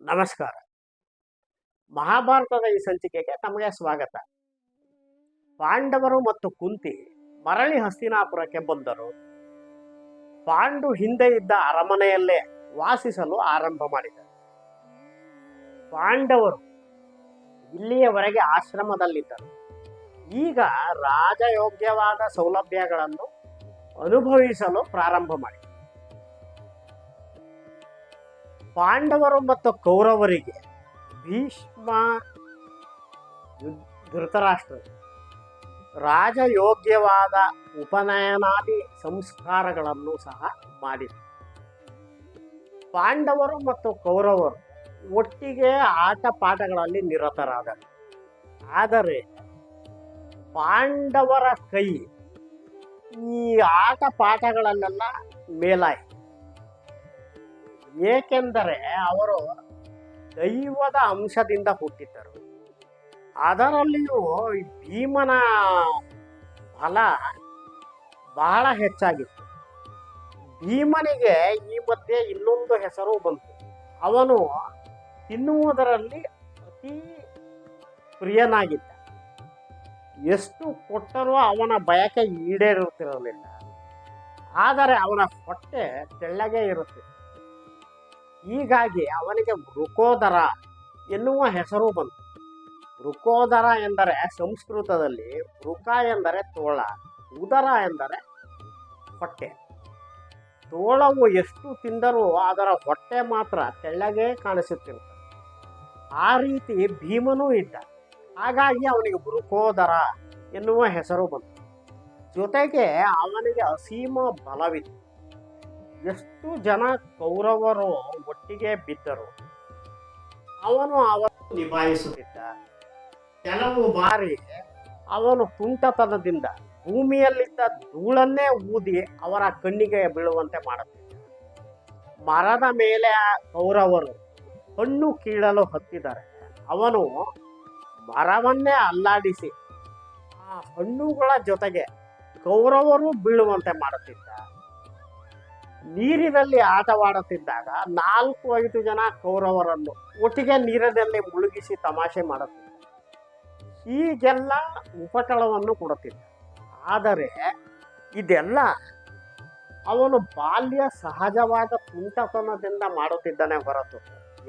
ನಮಸ್ಕಾರ. ಮಹಾಭಾರತದ ಈ ಸಂಚಿಕೆಗೆ ತಮಗೆ ಸ್ವಾಗತ. ಪಾಂಡವರು ಮತ್ತು ಕುಂತಿ ಮರಳಿ ಹಸ್ತಿನಾಪುರಕ್ಕೆ ಬಂದರು. ಪಾಂಡು ಹಿಂದೆ ಇದ್ದ ಅರಮನೆಯಲ್ಲೇ ವಾಸಿಸಲು ಆರಂಭ ಮಾಡಿದರು. ಪಾಂಡವರು ಇಲ್ಲಿಯವರೆಗೆ ಆಶ್ರಮದಲ್ಲಿದ್ದರು. ಈಗ ರಾಜಯೋಗ್ಯವಾದ ಸೌಲಭ್ಯಗಳನ್ನು ಅನುಭವಿಸಲು ಪ್ರಾರಂಭ ಮಾಡಿದರು. ಪಾಂಡವರು ಮತ್ತು ಕೌರವರಿಗೆ ಭೀಷ್ಮ, ಧೃತರಾಷ್ಟ್ರ ರಾಜಯೋಗ್ಯವಾದ ಉಪನಯನಾದಿ ಸಂಸ್ಕಾರಗಳನ್ನು ಸಹ ಮಾಡಿದರು. ಪಾಂಡವರು ಮತ್ತು ಕೌರವರು ಒಟ್ಟಿಗೆ ಆಟ ಪಾಠಗಳಲ್ಲಿ ನಿರತರಾದರು. ಆದರೆ ಪಾಂಡವರ ಕೈ ಈ ಆಟ ಪಾಠಗಳಲ್ಲೆಲ್ಲ ಮೇಲಾಯಿತು. ಏಕೆಂದರೆ ಅವರು ದೈವದ ಅಂಶದಿಂದ ಹುಟ್ಟಿದ್ದರು. ಅದರಲ್ಲಿಯೂ ಭೀಮನ ಫಲ ಬಹಳ ಹೆಚ್ಚಾಗಿತ್ತು. ಭೀಮನಿಗೆ ಈ ಮಧ್ಯೆ ಇನ್ನೊಂದು ಹೆಸರು ಬಂತು. ಅವನು ತಿನ್ನುವುದರಲ್ಲಿ ಅತಿ ಪ್ರಿಯನಾಗಿದ್ದ. ಎಷ್ಟು ಕೊಟ್ಟರೂ ಅವನ ಬಯಕೆ ಈಡೇರುತ್ತಿರಲಿಲ್ಲ. ಆದರೆ ಅವನ ಹೊಟ್ಟೆ ತೆಳ್ಳಗೆ ಇರುತ್ತಿತ್ತು. ಹೀಗಾಗಿ ಅವನಿಗೆ ವೃಕೋದರ ಎನ್ನುವ ಹೆಸರು ಬಂತು. ವೃಕೋದರ ಎಂದರೆ ಸಂಸ್ಕೃತದಲ್ಲಿ ವೃಕ ಎಂದರೆ ತೋಳ, ಉದರ ಎಂದರೆ ಹೊಟ್ಟೆ. ತೋಳವು ಎಷ್ಟು ತಿಂದರೂ ಅದರ ಹೊಟ್ಟೆ ಮಾತ್ರ ತೆಳ್ಳಗೆ ಕಾಣಿಸುತ್ತಿರುತ್ತದೆ. ಆ ರೀತಿ ಭೀಮನೂ ಇದ್ದ. ಹಾಗಾಗಿ ಅವನಿಗೆ ವೃಕೋದರ ಎನ್ನುವ ಹೆಸರು ಬಂತು. ಜೊತೆಗೆ ಅವನಿಗೆ ಅಸೀಮ ಬಲವಿತ್ತು. ಎಷ್ಟು ಜನ ಕೌರವರು ಒಟ್ಟಿಗೆ ಬಿದ್ದರು ಅವನು ಅವರನ್ನು ನಿಭಾಯಿಸುತ್ತಿದ್ದ. ಕೆಲವು ಬಾರಿ ಅವನು ತುಂಟತನದಿಂದ ಭೂಮಿಯಲ್ಲಿದ್ದ ಧೂಳನ್ನೇ ಊದಿ ಅವರ ಕಣ್ಣಿಗೆ ಬೀಳುವಂತೆ ಮಾಡುತ್ತಿದ್ದ. ಮರದ ಮೇಲೆ ಕೌರವರು ಹಣ್ಣು ಕೀಳಲು ಹತ್ತಿದರೆ ಅವನು ಮರವನ್ನೇ ಅಲ್ಲಾಡಿಸಿ ಆ ಹಣ್ಣುಗಳ ಜೊತೆಗೆ ಕೌರವರು ಬೀಳುವಂತೆ ಮಾಡುತ್ತಿದ್ದ. ನೀರಿನಲ್ಲಿ ಆಟವಾಡುತ್ತಿದ್ದಾಗ 4-5 ಜನ ಕೌರವರನ್ನು ಒಟ್ಟಿಗೆ ನೀರಿನಲ್ಲಿ ಮುಳುಗಿಸಿ ತಮಾಷೆ ಮಾಡುತ್ತಿದ್ದ. ಹೀಗೆಲ್ಲ ಉಪಟಳವನ್ನು ಕೊಡುತ್ತಿದ್ದ. ಆದರೆ ಇದೆಲ್ಲ ಅವನು ಬಾಲ್ಯ ಸಹಜವಾದ ತುಂಟತನದಿಂದ ಮಾಡುತ್ತಿದ್ದನೇ ಹೊರತು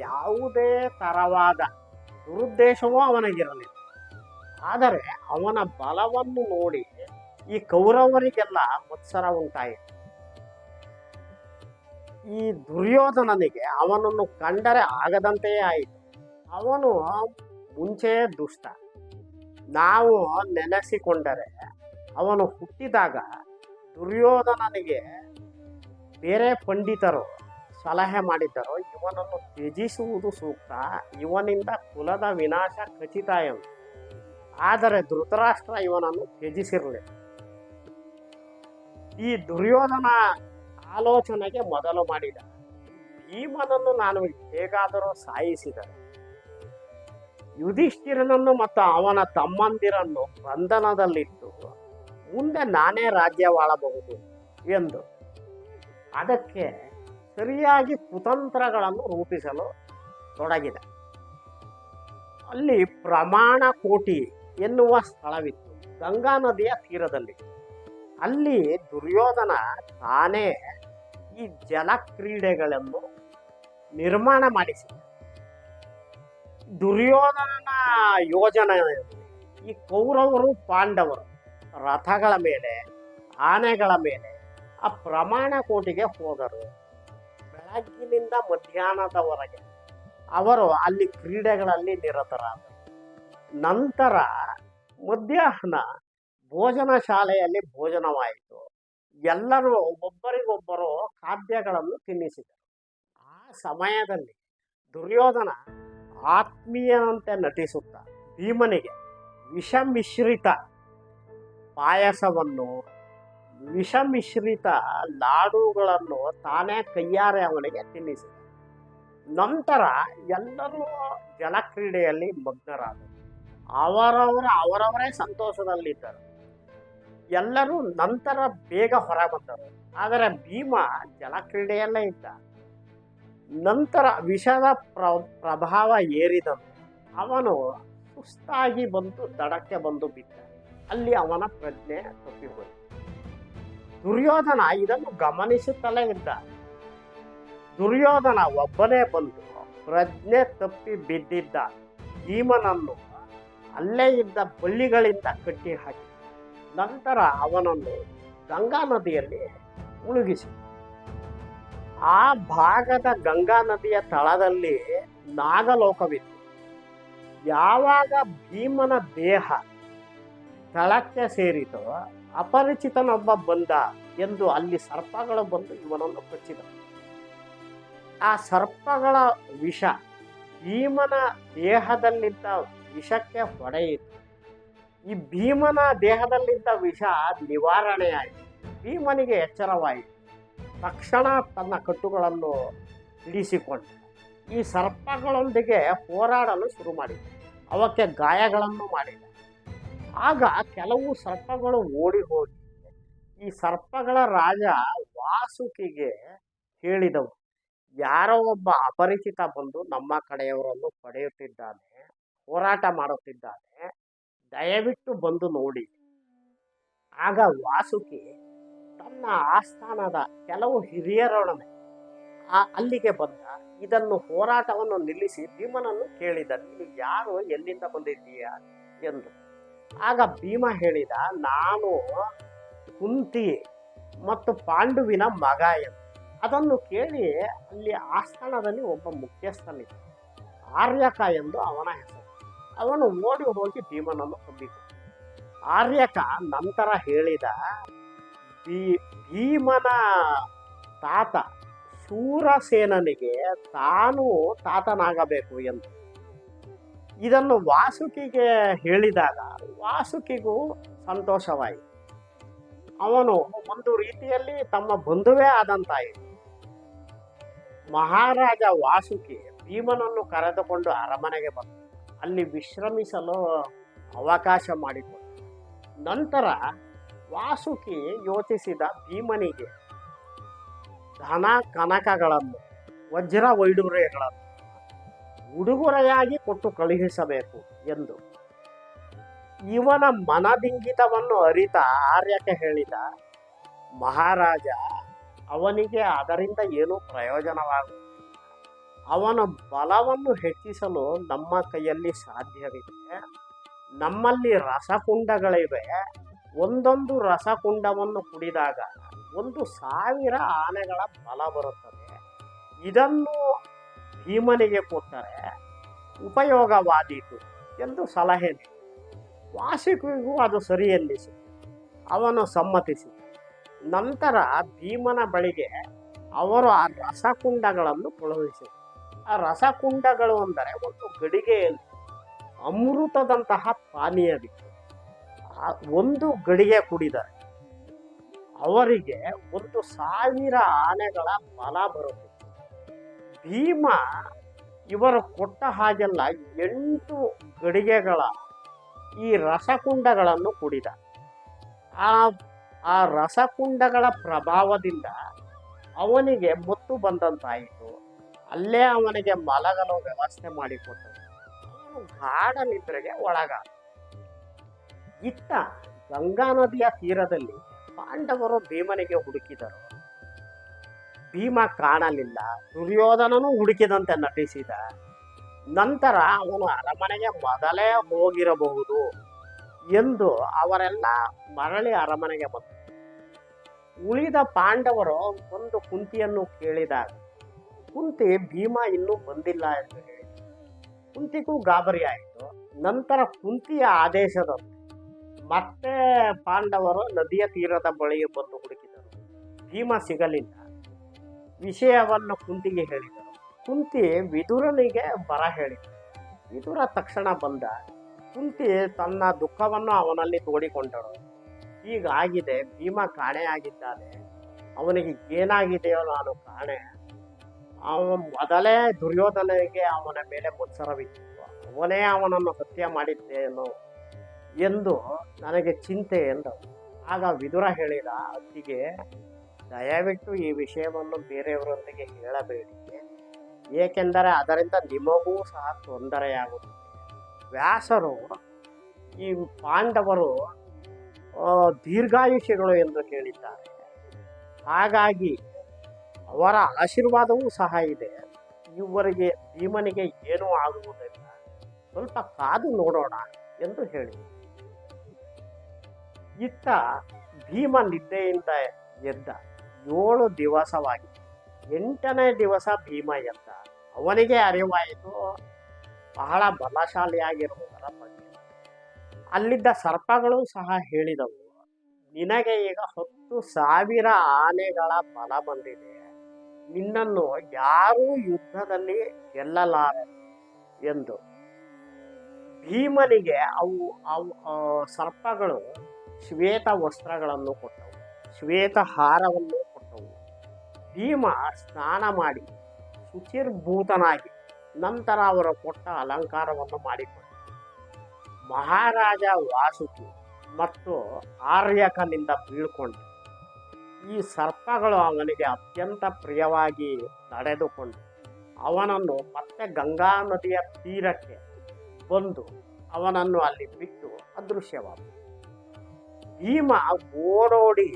ಯಾವುದೇ ತರವಾದ ದುರುದ್ದೇಶವೂ ಅವನಿಗಿರಲಿಲ್ಲ. ಆದರೆ ಅವನ ಬಲವನ್ನು ನೋಡಿ ಈ ಕೌರವರಿಗೆಲ್ಲ ಮತ್ಸರ ಉಂಟಾಯಿತು. ಈ ದುರ್ಯೋಧನನಿಗೆ ಅವನನ್ನು ಕಂಡರೆ ಆಗದಂತೆಯೇ ಆಯಿತು. ಅವನು ಮುಂಚೆಯೇ ದುಷ್ಟ. ನಾವು ನೆನೆಸಿಕೊಂಡರೆ ಅವನು ಹುಟ್ಟಿದಾಗ ದುರ್ಯೋಧನನಿಗೆ ಬೇರೆ ಪಂಡಿತರು ಸಲಹೆ ಮಾಡಿದ್ದರು, ಇವನನ್ನು ತ್ಯಜಿಸುವುದು ಸೂಕ್ತ, ಇವನಿಂದ ಕುಲದ ವಿನಾಶ ಖಚಿತ ಎಂದು. ಆದರೆ ಧೃತರಾಷ್ಟ್ರ ಇವನನ್ನು ತ್ಯಜಿಸಿರಲಿಲ್ಲ. ಈ ದುರ್ಯೋಧನ ಆಲೋಚನೆಗೆ ಮೊದಲು ಮಾಡಿದ, ಭೀಮನನ್ನು ನಾನು ಹೇಗಾದರೂ ಸಾಯಿಸಿದರೆ ಯುಧಿಷ್ಠಿರನನ್ನು ಮತ್ತು ಅವನ ತಮ್ಮಂದಿರನ್ನು ಬಂಧನದಲ್ಲಿಟ್ಟು ಮುಂದೆ ನಾನೇ ರಾಜ್ಯವಾಳಬಹುದು ಎಂದು. ಅದಕ್ಕೆ ಸರಿಯಾಗಿ ಕುತಂತ್ರಗಳನ್ನು ರೂಪಿಸಲು ತೊಡಗಿದ. ಅಲ್ಲಿ ಪ್ರಮಾಣ ಕೋಟಿ ಎನ್ನುವ ಸ್ಥಳವಿತ್ತು, ಗಂಗಾ ನದಿಯ ತೀರದಲ್ಲಿ. ಅಲ್ಲಿ ದುರ್ಯೋಧನ ತಾನೇ ಈ ಜಲಕ್ರೀಡೆಗಳನ್ನು ನಿರ್ಮಾಣ ಮಾಡಿಸಿದ. ದುರ್ಯೋಧನನ ಯೋಜನೆಯಲ್ಲಿ ಈ ಕೌರವರು ಪಾಂಡವರು ರಥಗಳ ಮೇಲೆ, ಆನೆಗಳ ಮೇಲೆ ಆ ಪ್ರಮಾಣ ಕೋಟಿಗೆ ಹೋದರು. ಬೆಳಗ್ಗಿನಿಂದ ಮಧ್ಯಾಹ್ನದವರೆಗೆ ಅವರು ಅಲ್ಲಿ ಕ್ರೀಡೆಗಳಲ್ಲಿ ನಿರತರಾದರು. ನಂತರ ಮಧ್ಯಾಹ್ನ ಭೋಜನ ಶಾಲೆಯಲ್ಲಿ ಭೋಜನವಾಯಿತು. ಎಲ್ಲರೂ ಒಬ್ಬರಿಗೊಬ್ಬರು ಖಾದ್ಯಗಳನ್ನು ತಿನ್ನಿಸಿದರು. ಆ ಸಮಯದಲ್ಲಿ ದುರ್ಯೋಧನ ಆತ್ಮೀಯನಂತೆ ನಟಿಸುತ್ತಾ ಭೀಮನಿಗೆ ವಿಷಮಿಶ್ರಿತ ಪಾಯಸವನ್ನು, ವಿಷಮಿಶ್ರಿತ ಲಾಡುಗಳನ್ನು ತಾನೇ ಕೈಯಾರೆ ಅವನಿಗೆ ತಿನ್ನಿಸಿದ. ನಂತರ ಎಲ್ಲರೂ ಜಲಕ್ರೀಡೆಯಲ್ಲಿ ಮಗ್ನರಾದರು. ಅವರವರೇ ಸಂತೋಷದಲ್ಲಿದ್ದರು. ಎಲ್ಲರೂ ನಂತರ ಬೇಗ ಹೊರ ಬಂದರು. ಆದರೆ ಭೀಮ ಜಲಕ್ರೀಡೆಯಲ್ಲೇ ಇದ್ದ. ನಂತರ ವಿಷದ ಪ್ರಭಾವ ಏರಿದನು. ಅವನು ಸುಸ್ತಾಗಿ ಬಂದು ದಡಕ್ಕೆ ಬಂದು ಬಿದ್ದ. ಅಲ್ಲಿ ಅವನ ಪ್ರಜ್ಞೆ ತಪ್ಪಿಹೋಯಿತು. ದುರ್ಯೋಧನ ಇದನ್ನು ಗಮನಿಸುತ್ತಲೇ ಇದ್ದ. ದುರ್ಯೋಧನ ಒಬ್ಬನೇ ಬಂದು ಪ್ರಜ್ಞೆ ತಪ್ಪಿ ಬಿದ್ದಿದ್ದ ಭೀಮನನ್ನು ಅಲ್ಲೇ ಇದ್ದ ಬಳ್ಳಿಗಳಿಂದ ಕಟ್ಟಿ ಹಾಕಿ ನಂತರ ಅವನನ್ನು ಗಂಗಾ ನದಿಯಲ್ಲಿ ಮುಳುಗಿಸಿ. ಆ ಭಾಗದ ಗಂಗಾ ನದಿಯ ತಳದಲ್ಲಿ ನಾಗಲೋಕವಿತ್ತು. ಯಾವಾಗ ಭೀಮನ ದೇಹ ತಳಕ್ಕೆ ಸೇರಿತೋ ಅಪರಿಚಿತನೊಬ್ಬ ಬಂದ ಎಂದು ಅಲ್ಲಿ ಸರ್ಪಗಳು ಬಂದು ಇವನನ್ನು ಕಚ್ಚಿದವು. ಆ ಸರ್ಪಗಳ ವಿಷ ಭೀಮನ ದೇಹದಲ್ಲಿದ್ದ ವಿಷಕ್ಕೆ ಹೊಡೆಯಿತು. ಈ ಭೀಮನ ದೇಹದಲ್ಲಿದ್ದ ವಿಷ ನಿವಾರಣೆಯಾಯಿತು. ಭೀಮನಿಗೆ ಎಚ್ಚರವಾಯಿತು. ತಕ್ಷಣ ತನ್ನ ಕಟ್ಟುಗಳನ್ನು ಇಳಿಸಿಕೊಂಡ ಈ ಸರ್ಪಗಳೊಂದಿಗೆ ಹೋರಾಡಲು ಶುರು ಮಾಡಿದ. ಅವಕ್ಕೆ ಗಾಯಗಳನ್ನು ಮಾಡಿದ. ಆಗ ಕೆಲವು ಸರ್ಪಗಳು ಓಡಿ ಹೋಗಿ ಈ ಸರ್ಪಗಳ ರಾಜ ವಾಸುಕಿಗೆ ಹೇಳಿದವು, ಯಾರೋ ಒಬ್ಬ ಅಪರಿಚಿತ ಬಂದು ನಮ್ಮ ಕಡೆಯವರನ್ನು ಪಡೆಯುತ್ತಿದ್ದಾನೆ, ಹೋರಾಟ ಮಾಡುತ್ತಿದ್ದಾನೆ, ದಯವಿಟ್ಟು ಬಂದು ನೋಡಿ. ಆಗ ವಾಸುಕಿ ತನ್ನ ಆಸ್ಥಾನದ ಕೆಲವು ಹಿರಿಯರೊಡನೆ ಅಲ್ಲಿಗೆ ಬಂದ. ಇದನ್ನು ಹೋರಾಟವನ್ನು ನಿಲ್ಲಿಸಿ ಭೀಮನನ್ನು ಕೇಳಿದ, ನೀನು ಯಾರು, ಎಲ್ಲಿಂದ ಬಂದಿದ್ದೀಯಾ ಎಂದು. ಆಗ ಭೀಮ ಹೇಳಿದ, ನಾನು ಕುಂತಿ ಮತ್ತು ಪಾಂಡುವಿನ ಮಗ ಎಂದು. ಅದನ್ನು ಕೇಳಿ ಅಲ್ಲಿ ಆಸ್ಥಾನದಲ್ಲಿ ಒಬ್ಬ ಮುಖ್ಯಸ್ಥನಿದ್ದ, ಆರ್ಯಕ ಎಂದು ಅವನ ಹೆಸರು. ಅವನು ಓಡಿ ಹೋಗಿ ಭೀಮನನ್ನು ಕೊಂದಿದ್ದ. ಆರ್ಯಕ ನಂತರ ಹೇಳಿದ, ಭೀಮನ ತಾತ ಶೂರಸೇನನಿಗೆ ತಾನು ತಾತನಾಗಬೇಕು ಎಂದು. ಇದನ್ನು ವಾಸುಕಿಗೆ ಹೇಳಿದಾಗ ವಾಸುಕಿಗೂ ಸಂತೋಷವಾಯಿತು. ಅವನು ಒಂದು ರೀತಿಯಲ್ಲಿ ತಮ್ಮ ಬಂಧುವೇ ಆದಂತಾಯಿತು. ಮಹಾರಾಜ ವಾಸುಕಿ ಭೀಮನನ್ನು ಕರೆದುಕೊಂಡು ಅರಮನೆಗೆ ಬಂದ. ಅಲ್ಲಿ ವಿಶ್ರಮಿಸಲು ಅವಕಾಶ ಮಾಡಿಕೊಂಡ. ನಂತರ ವಾಸುಕಿ ಯೋಚಿಸಿದ, ಭೀಮನಿಗೆ ಧನ ಕನಕಗಳನ್ನು, ವಜ್ರ ವೈಡೂರ್ಯಗಳನ್ನು ಉಡುಗೊರೆಯಾಗಿ ಕೊಟ್ಟು ಕಳುಹಿಸಬೇಕು ಎಂದು. ಇವನ ಮನದಿಂಗಿತವನ್ನು ಅರಿತ ಆರ್ಯಕ್ಕೆ ಹೇಳಿದ, ಮಹಾರಾಜ, ಅವನಿಗೆ ಅದರಿಂದ ಏನೂ ಪ್ರಯೋಜನವಾಗುವುದಿಲ್ಲ. ಅವನ ಬಲವನ್ನು ಹೆಚ್ಚಿಸಲು ನಮ್ಮ ಕೈಯಲ್ಲಿ ಸಾಧ್ಯವಿದೆ. ನಮ್ಮಲ್ಲಿ ರಸಕುಂಡಗಳಿವೆ. ಒಂದೊಂದು ರಸಕುಂಡವನ್ನು ಕುಡಿದಾಗ 1,000 ಆನೆಗಳ ಬಲ ಬರುತ್ತದೆ. ಇದನ್ನು ಭೀಮನಿಗೆ ಕೊಟ್ಟರೆ ಉಪಯೋಗವಾದೀತು ಎಂದು ಸಲಹೆ ನೀಡಿ. ವಾಸುಕಿಗೂ ಅದು ಸರಿ ಎನ್ನಿಸಿತು. ಅವನು ಸಮ್ಮತಿಸಿದ. ನಂತರ ಭೀಮನ ಬಳಿಗೆ ಅವರು ಆ ರಸಕುಂಡಗಳನ್ನು ಕಳುಹಿಸಿದರು. ಆ ರಸಕುಂಡಗಳು ಅಂದರೆ ಒಂದು ಗಡಿಗೆಯಲ್ಲಿ ಅಮೃತದಂತಹ ಪಾನೀಯವಿತ್ತು. ಒಂದು ಗಡಿಗೆ ಕುಡಿದರೆ ಅವರಿಗೆ 1,000 ಆನೆಗಳ ಬಲ ಬರುತ್ತಿತ್ತು. ಭೀಮ ಇವರು ಕೊಟ್ಟ ಹಾಗೆಲ್ಲ 8 ಗಡಿಗೆಗಳ ಈ ರಸಕುಂಡಗಳನ್ನು ಕುಡಿದ. ಆ ರಸಕುಂಡಗಳ ಪ್ರಭಾವದಿಂದ ಅವನಿಗೆ ಮತ್ತು ಬಂದಂತಾಯಿತು. ಅಲ್ಲೇ ಅವನಿಗೆ ಮಲಗಲು ವ್ಯವಸ್ಥೆ ಮಾಡಿಕೊಟ್ಟರು. ಅವನು ಗಾಢ ನಿದ್ರೆಗೆ ಒಳಗಾದ. ಇತ್ತ ಗಂಗಾ ನದಿಯ ತೀರದಲ್ಲಿ ಪಾಂಡವರು ಭೀಮನಿಗೆ ಹುಡುಕಿದರು. ಭೀಮ ಕಾಣಲಿಲ್ಲ. ದುರ್ಯೋಧನನು ಹುಡುಕಿದಂತೆ ನಟಿಸಿದ. ನಂತರ ಅವನು ಅರಮನೆಗೆ ಮೊದಲೇ ಹೋಗಿರಬಹುದು ಎಂದು ಅವರೆಲ್ಲ ಮರಳಿ ಅರಮನೆಗೆ ಬಂದರು. ಉಳಿದ ಪಾಂಡವರು ಒಂದು ಕುಂತಿಯನ್ನು ಕೇಳಿದಾಗ ಕುಂತಿ ಭೀಮ ಇನ್ನೂ ಬಂದಿಲ್ಲ ಎಂದು ಹೇಳಿ ಕುಂತಿಗೂ ಗಾಬರಿಯಾಯಿತು. ನಂತರ ಕುಂತಿಯ ಆದೇಶದಂತೆ ಮತ್ತೆ ಪಾಂಡವರು ನದಿಯ ತೀರದ ಬಳಿಗೆ ಬಂದು ಹುಡುಕಿದರು. ಭೀಮ ಸಿಗಲಿಲ್ಲ. ವಿಷಯವನ್ನು ಕುಂತಿಗೆ ಹೇಳಿದರು. ಕುಂತಿ ವಿದುರನಿಗೆ ಬರ ಹೇಳಿದರು. ವಿದುರ ತಕ್ಷಣ ಬಂದ. ಕುಂತಿ ತನ್ನ ದುಃಖವನ್ನು ಅವನಲ್ಲಿ ತೋಡಿಕೊಂಡಳು. ಹೀಗಾಗಿದೆ, ಭೀಮ ಕಾಣೆಯಾಗಿದ್ದಾನೆ, ಅವನಿಗೆ ಏನಾಗಿದೆಯೋ ನಾನು ಕಾಣೆ. ಅವನು ಮೊದಲೇ ದುರ್ಯೋಧನಿಗೆ ಅವನ ಮೇಲೆ ಮತ್ಸರವಿತ್ತು, ಅವನೇ ಅವನನ್ನು ಹತ್ಯೆ ಮಾಡಿದ್ದೇನೋ ಎಂದು ನನಗೆ ಚಿಂತೆ ಎಂದವು. ಆಗ ವಿದುರ ಹೇಳಿದ, ಅತ್ತಿಗೆ, ದಯವಿಟ್ಟು ಈ ವಿಷಯವನ್ನು ಬೇರೆಯವರೊಂದಿಗೆ ಹೇಳಬೇಡಿ. ಏಕೆಂದರೆ ಅದರಿಂದ ನಿಮಗೂ ಸಹ ತೊಂದರೆಯಾಗುತ್ತದೆ. ವ್ಯಾಸರು ಈ ಪಾಂಡವರು ದೀರ್ಘಾಯುಷಿಗಳು ಎಂದು ಹೇಳಿದ್ದಾರೆ. ಹಾಗಾಗಿ ಅವರ ಆಶೀರ್ವಾದವೂ ಸಹ ಇದೆ. ಇವರಿಗೆ ಭೀಮನಿಗೆ ಏನೂ ಆಗುವುದಿಲ್ಲ, ಸ್ವಲ್ಪ ಕಾದು ನೋಡೋಣ ಎಂದು ಹೇಳಿ. ಇತ್ತ ಭೀಮ ನಿದ್ದೆಯಿಂದ ಎದ್ದ 7 ದಿವಸವಾಗಿ 8ನೇ ದಿವಸ ಭೀಮ ಎದ್ದ. ಅವನಿಗೆ ಅರಿವಾಯಿತು ಬಹಳ ಬಲಶಾಲಿಯಾಗಿರುವುದರ ಬಗ್ಗೆ. ಅಲ್ಲಿದ್ದ ಸರ್ಪಗಳು ಸಹ ಹೇಳಿದವು, ನಿನಗೆ ಈಗ 10,000 ಆನೆಗಳ ಬಲ ಬಂದಿದೆ, ನಿನ್ನನ್ನು ಯಾರೂ ಯುದ್ಧದಲ್ಲಿ ಗೆಲ್ಲಲಾರರು ಎಂದು. ಭೀಮನಿಗೆ ಅವು ಸರ್ಪಗಳು ಶ್ವೇತ ವಸ್ತ್ರಗಳನ್ನು ಕೊಟ್ಟವು, ಶ್ವೇತ ಹಾರವನ್ನು ಕೊಟ್ಟವು. ಭೀಮ ಸ್ನಾನ ಮಾಡಿ ಶುಚಿರ್ಭೂತನಾಗಿ ನಂತರ ಅವರು ಕೊಟ್ಟ ಅಲಂಕಾರವನ್ನು ಮಾಡಿಕೊಂಡ. ಮಹಾರಾಜ ವಾಸುಕಿ ಮತ್ತು ಆರ್ಯಕನಿಂದ ಬೀಳ್ಕೊಂಡು ಈ ಸರ್ಪಗಳು ಅವನಿಗೆ ಅತ್ಯಂತ ಪ್ರಿಯವಾಗಿ ನಡೆದುಕೊಂಡು ಅವನನ್ನು ಮತ್ತೆ ಗಂಗಾ ನದಿಯ ತೀರಕ್ಕೆ ಬಂದು ಅವನನ್ನು ಅಲ್ಲಿ ಬಿಟ್ಟು ಅದೃಶ್ಯವಾದ. ಭೀಮ ಓಡೋಡಿ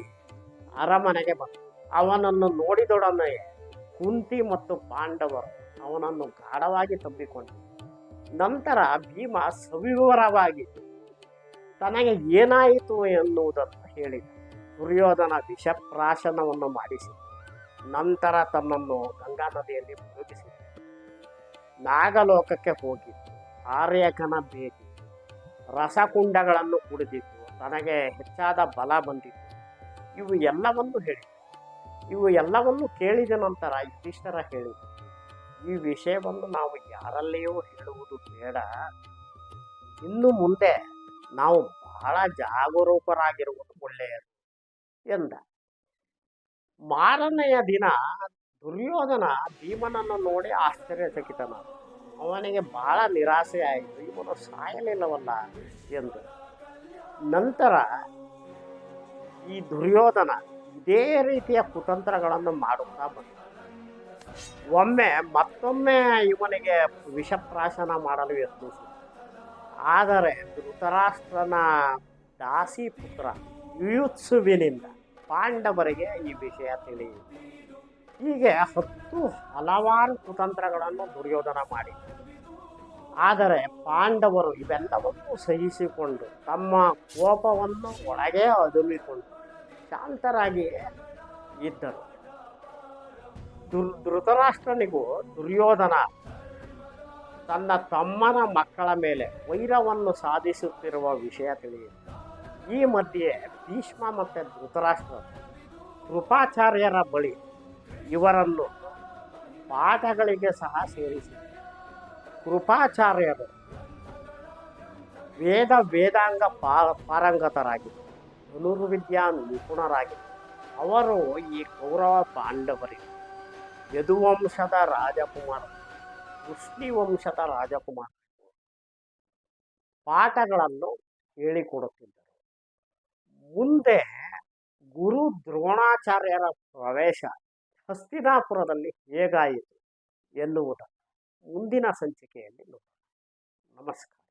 ಅರಮನೆಗೆ ಬಂದ. ಅವನನ್ನು ನೋಡಿದೊಡನೆ ಕುಂತಿ ಮತ್ತು ಪಾಂಡವರು ಅವನನ್ನು ಗಾಢವಾಗಿ ತಬ್ಬಿಕೊಂಡರು. ನಂತರ ಭೀಮ ಸವಿವರವಾಗಿ ತನಗೆ ಏನಾಯಿತು ಎನ್ನುವುದನ್ನು ಹೇಳಿದ. ದುರ್ಯೋಧನ ವಿಷಪ್ರಾಶನವನ್ನು ಮಾಡಿಸಿ ನಂತರ ತನ್ನನ್ನು ಗಂಗಾ ನದಿಯಲ್ಲಿ ಮುಳುಗಿಸಿ ನಾಗಲೋಕಕ್ಕೆ ಹೋಗಿದ್ದು, ಆರ್ಯಕನ ಭೇಟಿ, ರಸಕುಂಡಗಳನ್ನು ಕುಡಿದಿದ್ದು, ತನಗೆ ಹೆಚ್ಚಾದ ಬಲ ಬಂದಿತ್ತು, ಇವು ಎಲ್ಲವನ್ನು ಹೇಳಿದ. ಇವು ಎಲ್ಲವನ್ನು ಕೇಳಿದ ನಂತರ ಯುಧಿಷ್ಠಿರ ಹೇಳಿದ, ಈ ವಿಷಯವನ್ನು ನಾವು ಯಾರಲ್ಲಿಯೂ ಹೇಳುವುದು ಬೇಡ, ಇನ್ನು ಮುಂದೆ ನಾವು ಬಹಳ ಜಾಗರೂಕರಾಗಿರುವುದು ಒಳ್ಳೆಯದು ಎಂದ. ಮಾರನೆಯ ದಿನ ದುರ್ಯೋಧನ ಭೀಮನನ್ನು ನೋಡಿ ಆಶ್ಚರ್ಯಚಕಿತನಾದ. ಅವನಿಗೆ ಬಹಳ ನಿರಾಸೆ ಆಯಿತು, ಇವನು ಸಾಯಲಿಲ್ಲವಲ್ಲ ಎಂದು. ನಂತರ ಈ ದುರ್ಯೋಧನ ಇದೇ ರೀತಿಯ ಕುತಂತ್ರಗಳನ್ನು ಮಾಡುತ್ತಾ ಬಂದ. ಮತ್ತೊಮ್ಮೆ ಇವನಿಗೆ ವಿಷಪ್ರಾಶನ ಮಾಡಲು ಯತ್ನಿಸಿದ. ಆದರೆ ಧೃತರಾಷ್ಟ್ರನ ದಾಸಿ ಪುತ್ರ ಯುಯುತ್ಸುವಿನಿಂದ ಪಾಂಡವರಿಗೆ ಈ ವಿಷಯ ತಿಳಿಯಿತು. ಹೀಗೆ ಹಲವಾರು ಕುತಂತ್ರಗಳನ್ನು ದುರ್ಯೋಧನ ಮಾಡಿ, ಆದರೆ ಪಾಂಡವರು ಇವೆಲ್ಲವನ್ನೂ ಸಹಿಸಿಕೊಂಡು ತಮ್ಮ ಕೋಪವನ್ನು ಒಳಗೆ ಅದುಮಿಕೊಂಡು ಶಾಂತರಾಗಿ ಇದ್ದರು. ಧೃತರಾಷ್ಟ್ರನಿಗೂ ದುರ್ಯೋಧನ ತನ್ನ ತಮ್ಮನ ಮಕ್ಕಳ ಮೇಲೆ ವೈರವನ್ನು ಸಾಧಿಸುತ್ತಿರುವ ವಿಷಯ ತಿಳಿಯಿತು. ಈ ಮಧ್ಯೆ ಭೀಷ್ಮ ಮತ್ತು ಧೃತರಾಷ್ಟ್ರ ಕೃಪಾಚಾರ್ಯರ ಬಳಿ ಇವರನ್ನು ಪಾಠಗಳಿಗೆ ಸಹ ಸೇರಿಸಿದರು. ಕೃಪಾಚಾರ್ಯರು ವೇದಾಂಗ ಪಾರಂಗತರಾಗಿದ್ದರು, ಧನುರ್ವಿದ್ಯಾ ನಿಪುಣರಾಗಿದ್ದರು. ಅವರು ಈ ಕೌರವ ಪಾಂಡವರಿಗೆ ಯದುವಂಶದ ರಾಜಕುಮಾರ, ವೃಷ್ಣಿವಂಶದ ರಾಜಕುಮಾರ ಪಾಠಗಳನ್ನು ಹೇಳಿಕೊಡುತ್ತಿದ್ದರು. ಮುಂದೆ ಗುರು ದ್ರೋಣಾಚಾರ್ಯರ ಪ್ರವೇಶ ಹಸ್ತಿನಾಪುರದಲ್ಲಿ ಹೇಗಾಯಿತು ಎನ್ನುವುದನ್ನು ಮುಂದಿನ ಸಂಚಿಕೆಯಲ್ಲಿ ನೋಡೋಣ. ನಮಸ್ಕಾರ.